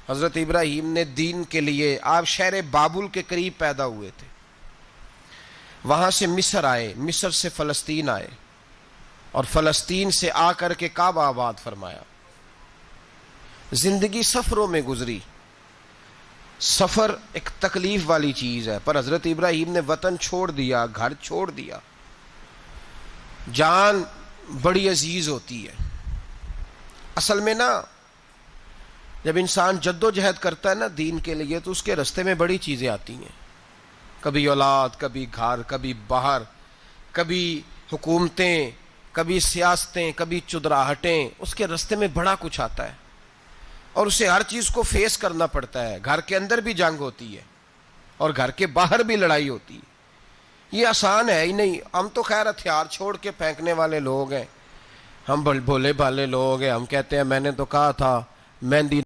حضرت ابراہیم نے دین کے لیے آپ شہر بابل کے قریب پیدا ہوئے تھے، وہاں سے مصر آئے، مصر سے فلسطین آئے اور فلسطین سے آ کر کے کعبہ آباد فرمایا۔ زندگی سفروں میں گزری، سفر ایک تکلیف والی چیز ہے، پر حضرت ابراہیم نے وطن چھوڑ دیا، گھر چھوڑ دیا۔ جان بڑی عزیز ہوتی ہے اصل میں نا، جب انسان جد و جہد کرتا ہے نا دین کے لیے تو اس کے رستے میں بڑی چیزیں آتی ہیں، کبھی اولاد، کبھی گھر، کبھی باہر، کبھی حکومتیں، کبھی سیاستیں، کبھی چدراہٹیں، اس کے رستے میں بڑا کچھ آتا ہے اور اسے ہر چیز کو فیس کرنا پڑتا ہے۔ گھر کے اندر بھی جنگ ہوتی ہے اور گھر کے باہر بھی لڑائی ہوتی ہے، یہ آسان ہے ہی نہیں۔ ہم تو خیر ہتھیار چھوڑ کے پھینکنے والے لوگ ہیں، ہم بھولے بھالے لوگ ہیں، ہم کہتے ہیں میں نے تو کہا تھا مہندی